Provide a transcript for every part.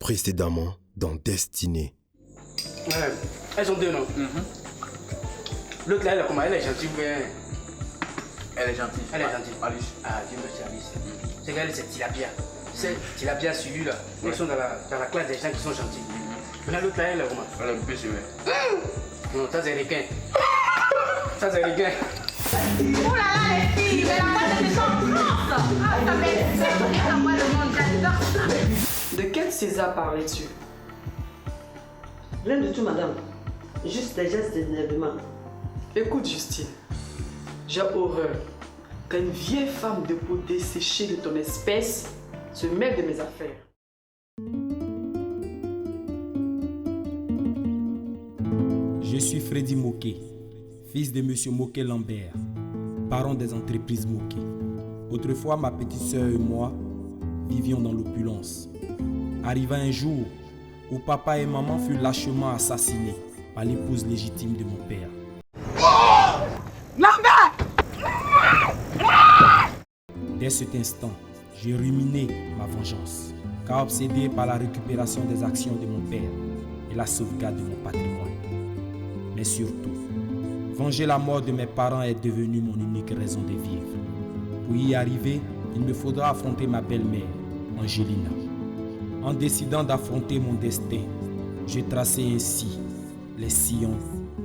Précédemment dans Destinée. Ouais, elles ont deux noms. L'autre là, elle est comment? Elle est gentille ou bien? Elle est gentille. Elle est gentille. Alice. Ah, Dieu merci, Alice. C'est qu'elle, c'est Tilapia. C'est Tilapia suivi là. Ils sont dans la classe des gens qui sont gentils. Maintenant, l'autre là, elle est comment? Elle est un peu sévère. Non, ça c'est requin. Ça c'est requin. Oh là là les filles, mais la boîte de sont fortes. Ah, ça m'excite à moi le monde, j'adore ça. De quel César parlais-tu? Rien du tout, madame. Juste des gestes d'énervement. Écoute, Justine, j'ai horreur qu'une vieille femme de peau desséchée de ton espèce se mêle de mes affaires. Je suis Freddy Moquet, fils de Monsieur Moquet-Lambert, parent des entreprises Moquet. Autrefois, ma petite sœur et moi vivions dans l'opulence. Arriva un jour où papa et maman furent lâchement assassinés par l'épouse légitime de mon père. Dès cet instant, j'ai ruminé ma vengeance, car obsédé par la récupération des actions de mon père et la sauvegarde de mon patrimoine. Mais surtout, venger la mort de mes parents est devenu mon unique raison de vivre. Pour y arriver, il me faudra affronter ma belle-mère, Angelina. En décidant d'affronter mon destin, j'ai tracé ainsi les sillons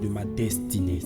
de ma destinée.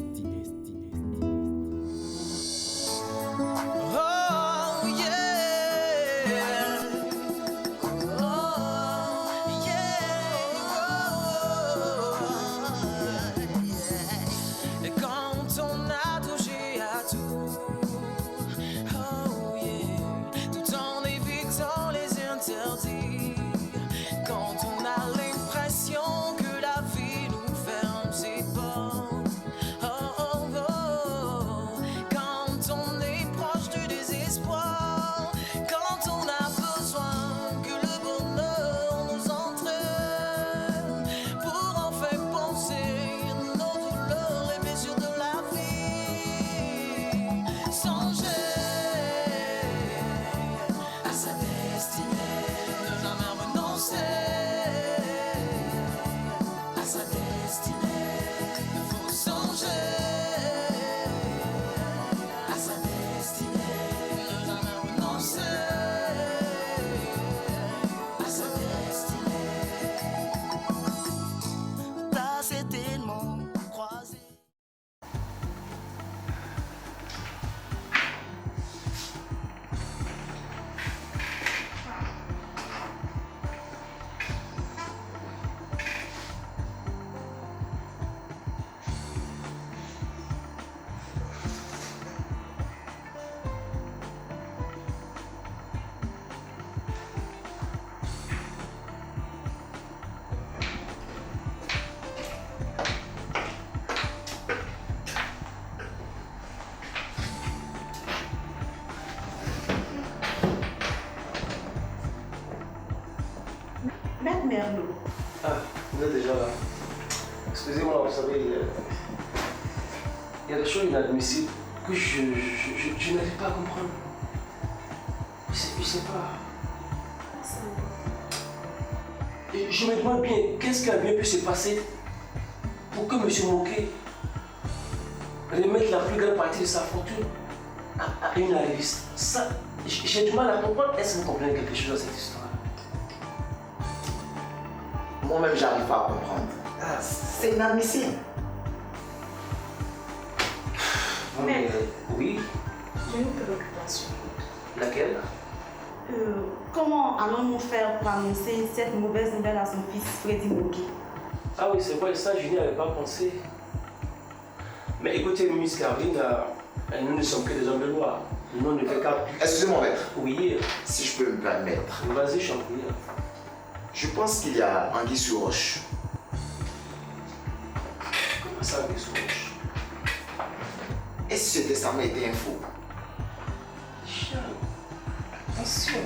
Maître Merlot. Ah, vous êtes déjà là. Excusez-moi, vous savez, il y a des choses inadmissibles que je n'arrive pas à comprendre. Je sais pas. Et je me demande bien, qu'est-ce qui a bien pu se passer pour que M. Moquet remette la plus grande partie de sa fortune à une arriviste. Ça, j'ai du mal à comprendre. Est-ce que vous comprenez quelque chose dans cette histoire? Moi-même, j'arrive pas à comprendre. Ah, c'est inadmissible. Mais, oui, J'ai une préoccupation. laquelle? Comment allons-nous faire pour annoncer cette mauvaise nouvelle à son fils Freddy Moquet? Ah oui, c'est vrai, ça, je n'y avais pas pensé. Mais écoutez, Miss Caroline, nous ne sommes que des hommes de loi. Nous, on ne fait qu'à... Excusez-moi, maître. Oui, Si je peux me permettre. vas-y, je t'en prie. Je pense qu'il y a anguille sous roche. Comment ça, Anguille sous roche? Et si ce testament était un faux? Charles, attention.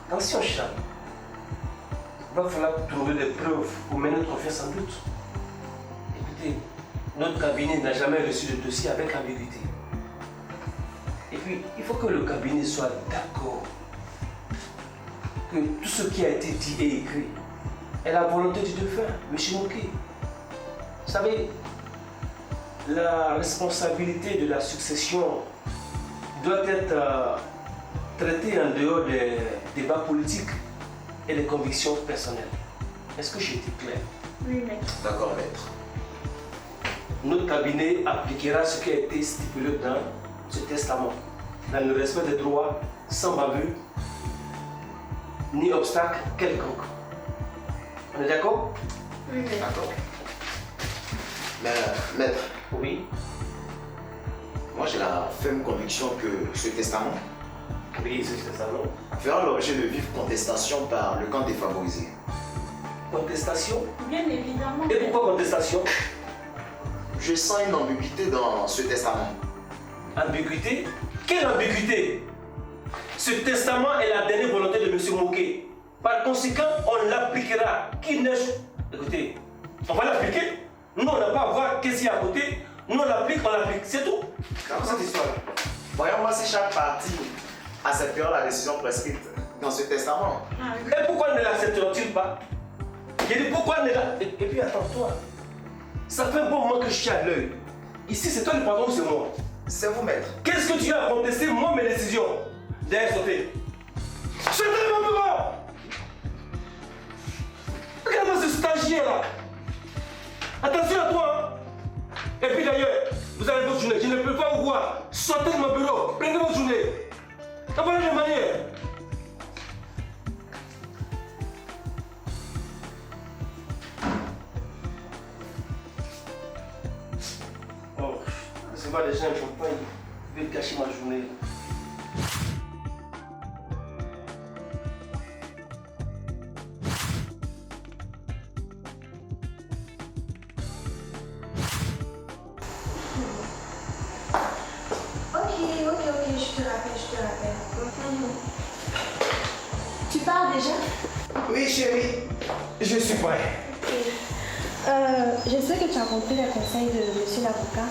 Attention, Charles. Il va falloir trouver des preuves pour mener notre affaire sans doute. Écoutez, notre cabinet n'a jamais reçu de dossier avec ambiguïté. Et puis, il faut que le cabinet soit d'accord que tout ce qui a été dit et écrit est la volonté du défunt, M. Moké. Vous savez, la responsabilité de la succession doit être traitée en dehors des débats politiques et des convictions personnelles. Est-ce que j'ai été clair? Oui, maître. D'accord, maître. Notre cabinet appliquera ce qui a été stipulé dans ce testament, dans le respect des droits, sans bavure, ni obstacle quelconque. On est d'accord? Oui, maître. D'accord. Mais, maître, Oui. moi j'ai la ferme conviction que ce testament Oui, ce testament. fera l'objet de vives contestations par le camp défavorisé. Contestation? Bien évidemment. Et pourquoi contestation? Je sens une ambiguïté dans ce testament. Ambiguïté? Quelle ambiguïté? Ce testament est la dernière volonté de M. Moké. Par conséquent, on l'appliquera. Qui neige? Écoutez, on va l'appliquer. Nous, on n'a pas à voir qu'est-ce qu'il y a à côté. Nous, on l'applique, c'est tout. Dans cette histoire-là, voyons-moi si chaque partie acceptera la décision prescrite dans ce testament. Et pourquoi ne l'accepteront-ils pas? J'ai dit pourquoi ne la... Et puis attends-toi. Ça fait un bon moment que je suis à l'œil. Ici, c'est toi le patron ou c'est moi? C'est vous, maître. Qu'est-ce que tu as à contester, moi, mes décisions? Derrière, sauter. Sortez mon bureau! Regarde-moi ce stagiaire-là. Attention à toi. Hein? Et puis d'ailleurs, vous avez votre journée. Je ne peux pas vous voir. Sortez de mon bureau. Prenez votre journée. Envoyez les manières. Oh, c'est pas des gens qui ne je vais gâcher ma journée. Ok, je te rappelle. Tu pars déjà? Oui, chérie, je suis prêt. Je sais que tu as compris les conseils de monsieur l'avocat.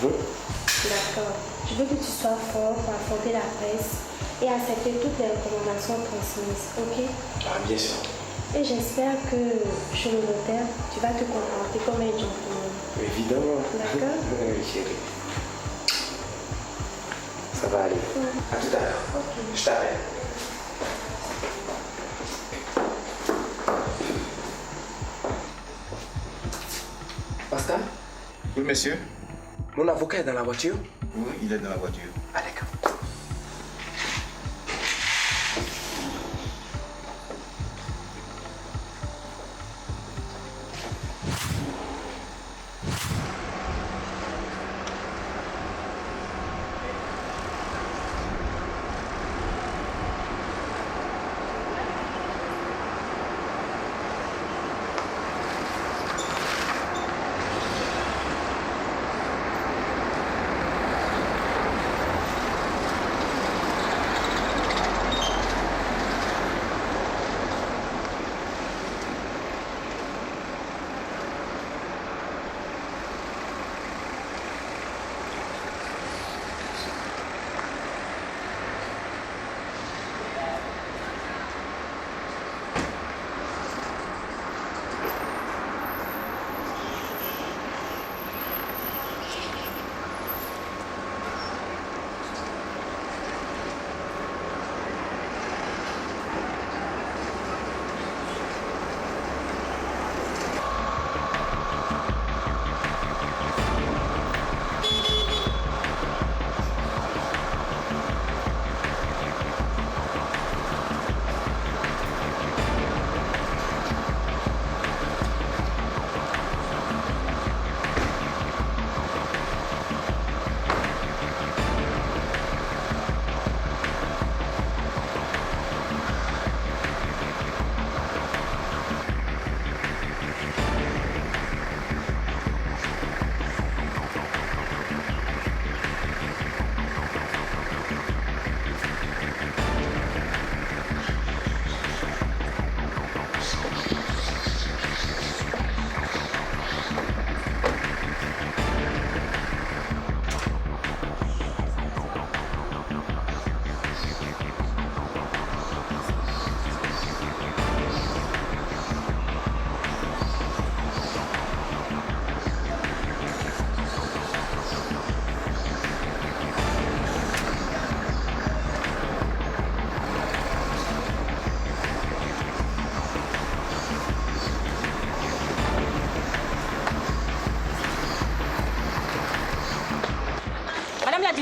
D'accord. Je veux que tu sois fort pour affronter la presse et accepter toutes les recommandations transmises, ok? Ah, bien sûr. Et j'espère que chez le notaire, tu vas te comporter comme un gentleman. Évidemment. D'accord? Oui, chérie. Ça va aller. À tout à l'heure. Ok. Je t'appelle. Pascal, Oui, monsieur. mon avocat est dans la voiture. Oui, il est dans la voiture. Ah, d'accord.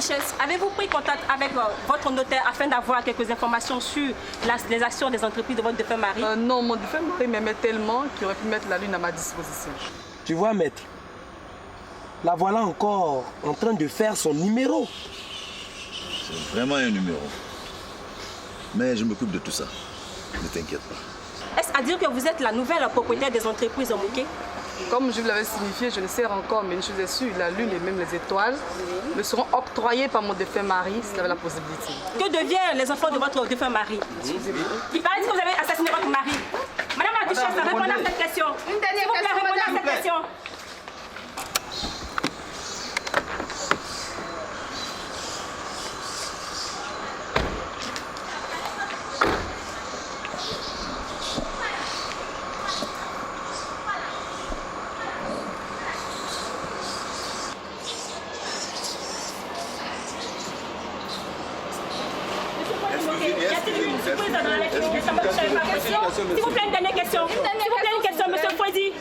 Duchesse, avez-vous pris contact avec votre notaire afin d'avoir quelques informations sur les actions des entreprises de votre défunt mari? Non, mon défunt mari m'aimait tellement qu'il aurait pu mettre la lune à ma disposition. Tu vois, maître, la voilà encore en train de faire son numéro. C'est vraiment un numéro. Mais je m'occupe de tout ça. Ne t'inquiète pas. Est-ce à dire que vous êtes la nouvelle propriétaire des entreprises Moké? Comme je vous l'avais signifié, je ne sais encore, mais une chose est sûre, la lune et même les étoiles me seront octroyées par mon défunt mari s'il avait la possibilité. Que deviennent les enfants de votre défunt mari? Il paraît que vous avez assassiné votre mari. Madame la Duchesse, répondez à cette question. Une dernière question, répondez à madame. cette question. S'il vous plaît, une dernière question. S'il vous plaît, une question, monsieur Fouedi.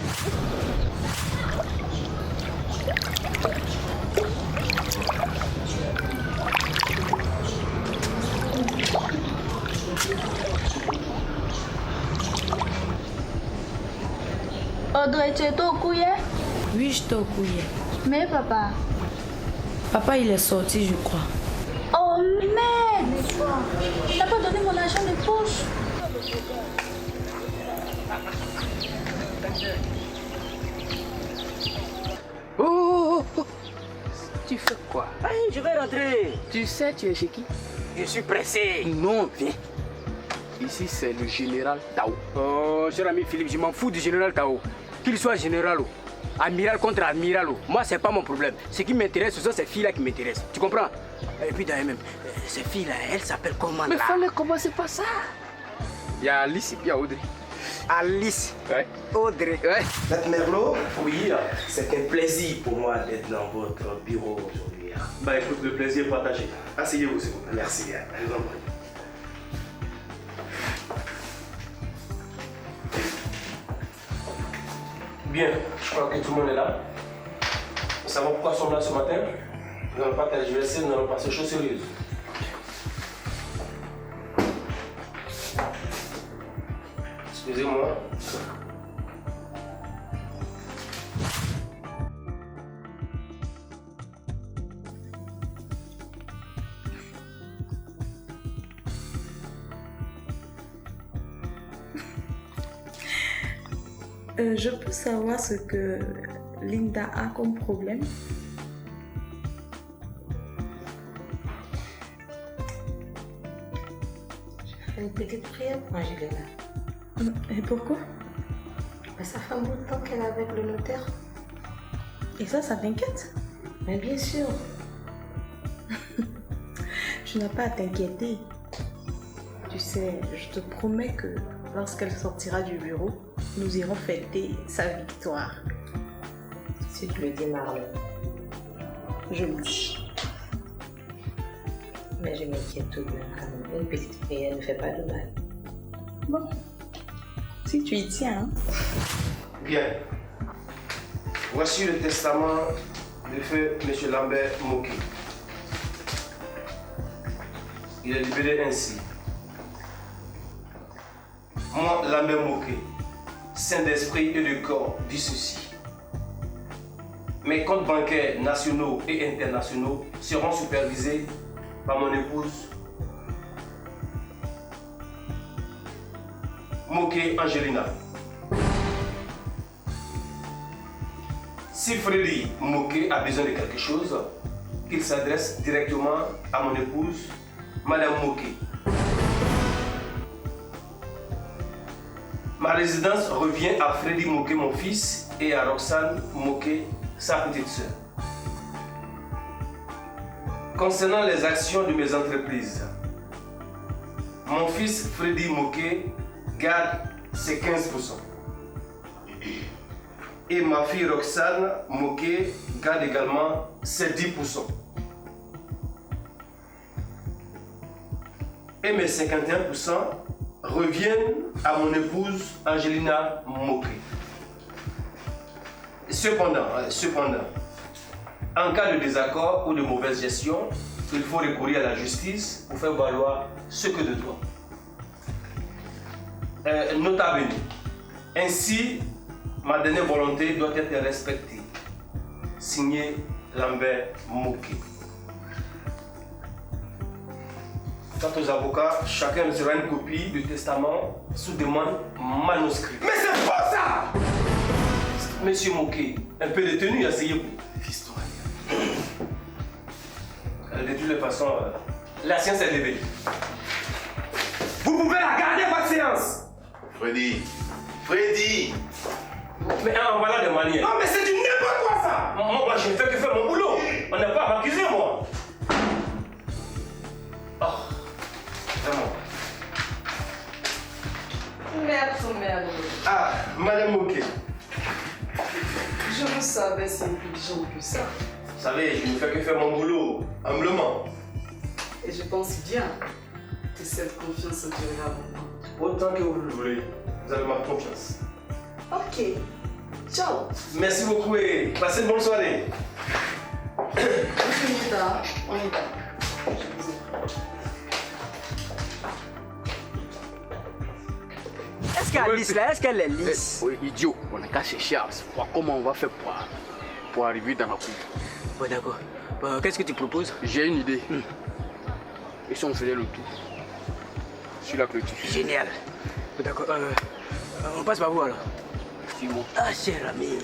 Audrey, tu es au couillet? Oui, je t'ai au couillet. Mais papa? Papa, il est sorti, je crois. Oh merde! Tu n'as pas donné mon argent de poche? Oh. Tu fais quoi? Je vais rentrer. Tu sais, tu es chez qui? Je suis pressé. Non, viens. Ici, c'est le général Tao. Oh, cher ami Philippe, je m'en fous du général Tao. Qu'il soit général ou amiral contre amiral, moi, c'est pas mon problème. Ce qui m'intéresse, ce sont ces filles-là qui m'intéressent. Tu comprends? Et puis d'ailleurs même, ces filles-là, elles s'appellent comment là? Mais fallait commencer par ça. Il y a Alice et puis il y a Audrey. Alice, ouais. Audrey. Ouais. Maître Merlot, oui, c'est un plaisir pour moi d'être dans votre bureau aujourd'hui. Bah écoute, le plaisir est partagé. Asseyez-vous, s'il vous plaît. Merci. Je vous en prie. Bien, je crois que tout le monde est là. Nous savons pourquoi nous sommes là ce matin. Nous n'allons pas tergiverser, nous allons passer aux choses sérieuses. Excusez-moi. Je peux savoir ce que Linda a comme problème? Une petite prière pour Angelina. Et pourquoi? Ça fait un bout de temps qu'elle est avec le notaire. Et ça t'inquiète? Mais bien sûr. Tu n'as pas à t'inquiéter. Tu sais, je te promets que lorsqu'elle sortira du bureau, nous irons fêter sa victoire. Si tu le dis, Marlon. Je le dis. Mais je m'inquiète tout de même quand même. Une petite prière ne fait pas de mal. Bon. Si tu y tiens. Hein? Bien. Voici le testament de feu M. Lambert Moké. Il est libellé ainsi. Moi, Lambert Moké, saint d'esprit et de corps, dis ceci. Mes comptes bancaires nationaux et internationaux seront supervisés par mon épouse Moké Angelina. Si Freddy Moké a besoin de quelque chose, qu'il s'adresse directement à mon épouse, Madame Moké. Ma résidence revient à Freddy Moké, mon fils, et à Roxane Moké, sa petite sœur. Concernant les actions de mes entreprises, mon fils Freddy Moké garde ses 15%. Et ma fille Roxane Moké garde également ses 10%. Et mes 51% reviennent à mon épouse Angelina Moké. Cependant, en cas de désaccord ou de mauvaise gestion, il faut recourir à la justice pour faire valoir ce que de toi. Nota bene. Ainsi, ma dernière volonté doit être respectée. Signé Lambert Moké. Quant aux avocats, chacun recevra une copie du testament sous demande manuscrite. Mais c'est pas ça! Monsieur Moké, un peu de tenue, asseyez-vous. De toutes les façons, la séance est levée. Vous pouvez la garder, votre séance! Freddy! Freddy! Mais voilà des manières. Non, mais c'est du n'importe quoi ça! Moi, je ne fais que faire mon boulot. On n'a pas à m'accuser, moi. Oh, vraiment. Merde. Ah, Madame Moké. Je vous savais si intelligent que ça. Vous savez, je ne fais que faire mon boulot, humblement. Et je pense bien que cette confiance durera beaucoup. Autant que vous le voulez. Vous avez ma confiance. Ok. Ciao. Merci beaucoup et passez une bonne soirée. On y va. Est-ce qu'Alice là, est-ce qu'elle est lisse? Oui, idiot. On n'a qu'à chercher à voir comment on va faire pour arriver dans la cour. Bon, d'accord. Qu'est-ce que tu proposes? J'ai une idée. Et si on faisait le tour sur la clôture? Génial. D'accord. On passe par où alors? Suis-moi. Ah, cher ami.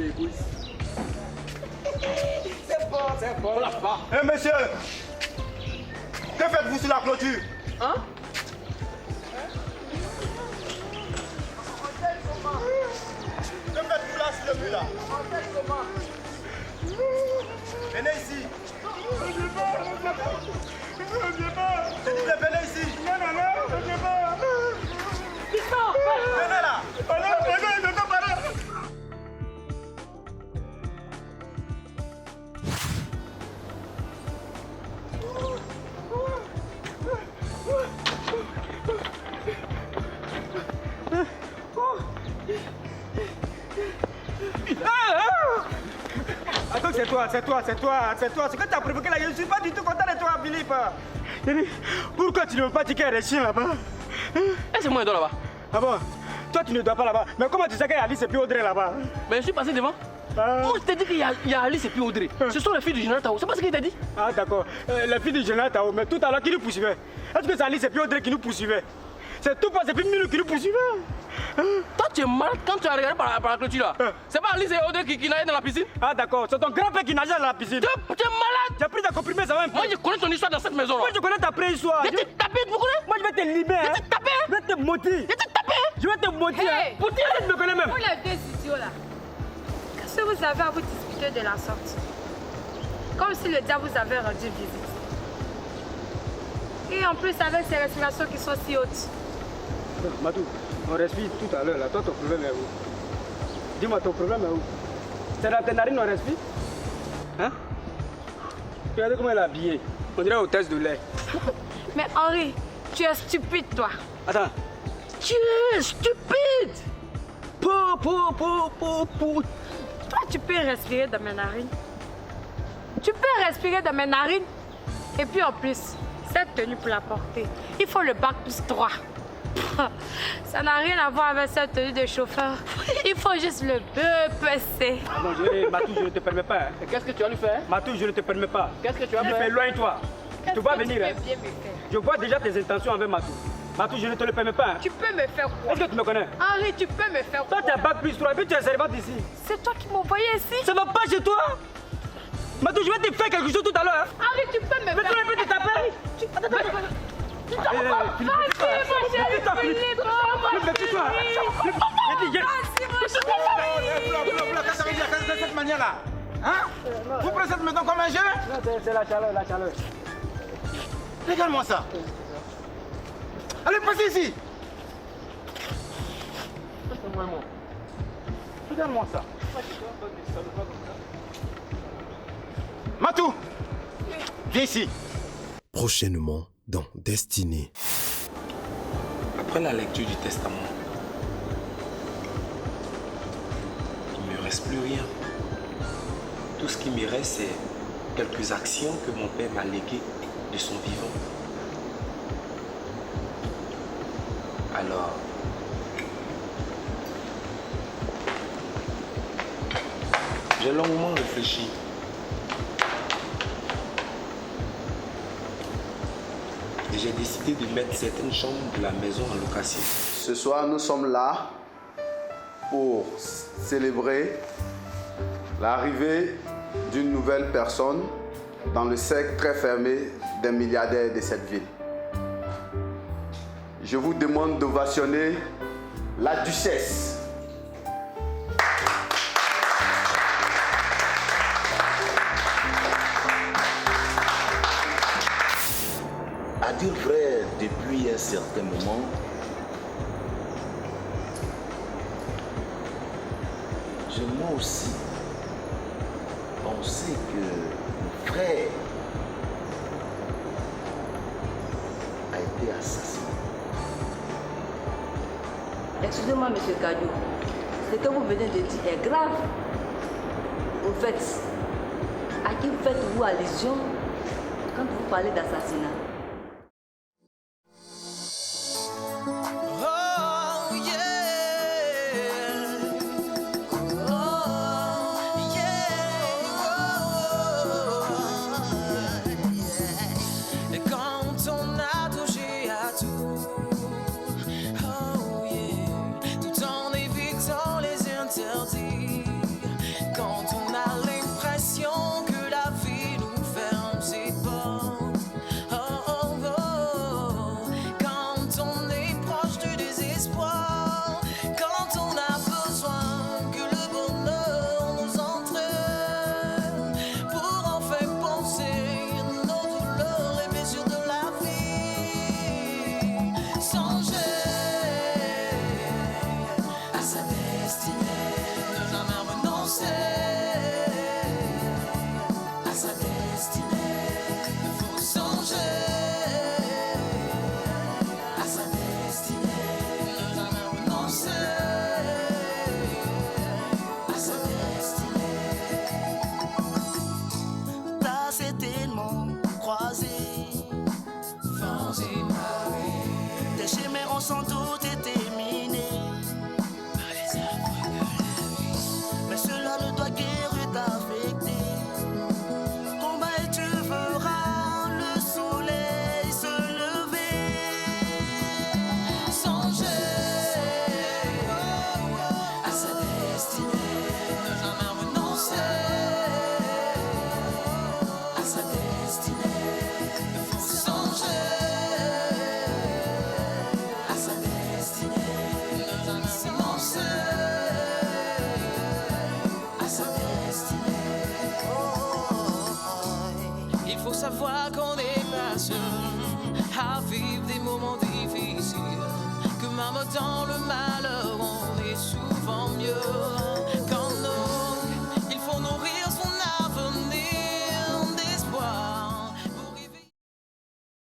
t'es égoïste. C'est bon, lâche pas. Eh monsieur, que faites-vous sur la clôture? Hein? Que faites-vous là sur le mur là? Venez ici. Je ne venez ici. Non, je ne sais pas. Venez là. Attends, c'est toi. Ce que tu as provoqué là, je ne suis pas du tout content de toi, Philippe. Pourquoi tu ne veux pas dire qu'il y a des chiens là-bas? C'est moi qui dois là-bas. Ah bon? Toi, tu ne dois pas là-bas. Mais comment tu sais qu'il y a Alice et puis Audrey là-bas? Mais je suis passé devant. Moi, je t'ai dit qu'il y a Alice et puis Audrey. Ce sont les filles du général Tao. C'est pas ce qu'il t'a dit? Ah, d'accord. Les filles du général Tao. Mais tout à l'heure, qui nous poursuivait? Est-ce que c'est Alice et puis Audrey qui nous poursuivaient? C'est tout pas, c'est puis Milou qui nous poursuivait. Toi, tu es malade quand tu as regardé par la clôture là. C'est pas Alice et Odé qui nageaient dans la piscine? Ah d'accord, c'est ton grand-père qui nageait dans la piscine. Tu es malade. Tu as pris des comprimés, ça va un peu. Moi, je connais ton histoire dans cette maison là. Moi, je connais ta préhistoire. Je vais te taper, tu me connais? Moi, je vais te libérer. Je vais te taper. Je vais te maudire. Je vais te taper. Je vais te maudire. Hey. Pour dire que tu me connais même. Vous les deux idiots là, qu'est-ce que vous avez à vous disputer de la sorte? Comme si le diable vous avait rendu visite. Et en plus avec ces respirations qui sont si hautes. Matou, on respire tout à l'heure là. Toi, ton problème est où? Dis-moi, ton problème est où? C'est dans tes narines on respire? Hein? Regardez comment elle est habillée. On dirait hôtesse de lait. Mais Henri, tu es stupide toi. Attends. Tu es stupide. Toi, tu peux respirer dans mes narines. Tu peux respirer dans mes narines. Et puis en plus, cette tenue pour la porter, il faut le bac plus 3. Ça n'a rien à voir avec cette tenue de chauffeur. Il faut juste le BPC. Non, Matou, je ne te permets pas. Hein. Qu'est-ce que tu vas lui faire? Matou, je ne te permets pas. Qu'est-ce que tu vas faire? Éloigne-toi. Tu ne vas venir. Hein. Je vois déjà tes intentions avec Matou. Matou, je ne te le permets pas. Hein. Tu peux me faire quoi? Est-ce que tu me connais? Henri, tu peux me faire quoi? Toi, tu as bac plus 3 et puis tu es servante ici. C'est toi qui m'as envoyé ici. Ça va pas chez toi? Matou, je vais te faire quelque chose tout à l'heure. Hein. Henri, tu peux me faire. Mais tu peux te taper. Vas-y, mon chéri, Philippe, mon Qu'est-ce que ça veut dire de cette manière-là? Hein? Vous prenez cette maison comme un jeu? Non, c'est la chaleur, la chaleur. Regarde-moi ça. Allez, passez ici. Regarde-moi ça. Matou, viens ici. Prochainement dans Destinée. Après la lecture du testament, il ne me reste plus rien. Tout ce qui me reste, c'est quelques actions que mon père m'a léguées de son vivant. Alors, j'ai longuement réfléchi. Et j'ai décidé de mettre certaines chambres de la maison en location. Ce soir, nous sommes là pour célébrer l'arrivée d'une nouvelle personne dans le cercle très fermé des milliardaires de cette ville. Je vous demande d'ovationner la duchesse. À dire vrai, depuis un certain moment, j'ai moi aussi pensé que mon frère a été assassiné. Excusez-moi, monsieur Kadou. Ce que vous venez de dire est grave. Au fait, à qui faites-vous allusion quand vous parlez d'assassinat? Quand on a l'impression que la vie nous ferme ses portes, oh, Il faut savoir qu'on n'est pas seul à vivre des moments difficiles, que même dans le malheur, on est souvent mieux.